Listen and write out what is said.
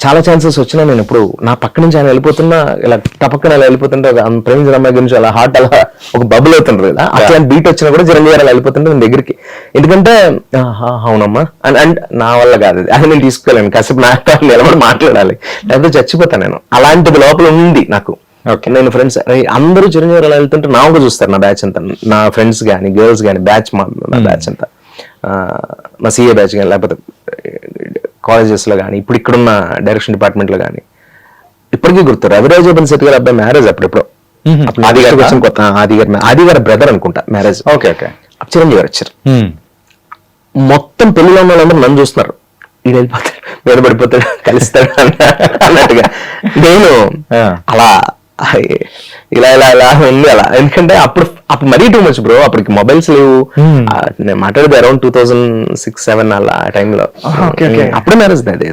చాలా ఛాన్సెస్ వచ్చినా నేను ఇప్పుడు నా పక్క నుంచి ఆయన వెళ్ళిపోతున్నా ఇలా టపక్కన అలా వెళ్ళిపోతుంటే ప్రేమించిన అమ్మాయి గురించి అలా హార్ట్ అలా ఒక బబుల్ అవుతుంటారు కదా, అట్లాంటి బీట్ వచ్చినా కూడా చిరంజీవి గారు అలా వెళ్ళిపోతుంటే నేను దగ్గరికి, ఎందుకంటే అవునమ్మా అండ్ నా వల్ల కాదు అది నేను తీసుకోలేను, కాసేపు నా నిలబడి మాట్లాడాలి లేకపోతే చచ్చిపోతాను నేను. అలాంటిది లోపల ఉంది నాకు. నేను ఫ్రెండ్స్ అందరూ చిరంజీవి గారు అలా వెళ్తుంటే నా ఒక చూస్తారు, నా బ్యాచ్ అంతా, నా ఫ్రెండ్స్ కానీ గర్ల్స్ కానీ బ్యాచ్ నా బ్యాచ్ అంతా, మా సిఏ బ్యాచ్ కానీ లేకపోతే కాలేజెస్లో కానీ ఇప్పుడు ఇక్కడున్న డైరెక్షన్ డిపార్ట్మెంట్లో కానీ ఇప్పటికీ గుర్తు. రవిరాజ్ శెట్టి గారి అబ్బాయి మ్యారేజ్ అప్పుడెప్పుడు ఆది గారికి వచ్చిన కొత్త ఆది గారి బ్రదర్ అనుకుంటా మ్యారేజ్. చిరంజీవి గారు వచ్చారు, మొత్తం పెళ్లిలో ఉన్న వాళ్ళందరూ నన్ను చూస్తున్నారు, ఈడు వెళ్ళిపోతాడు మీద పడిపోతాడు కలుస్తాడు అన్నట్టుగా. నేను అలా ఇలా ఇలా ఇలా ఉంది అలా, ఎందుకంటే అప్పుడు మరీ టూ మచ్ బ్రో, అప్పటికి మొబైల్స్ లేవు. నేను మాట్లాడేది అరౌండ్ 2006-07 అలా టైంలో, అప్పుడే మ్యారేజ్ నాది.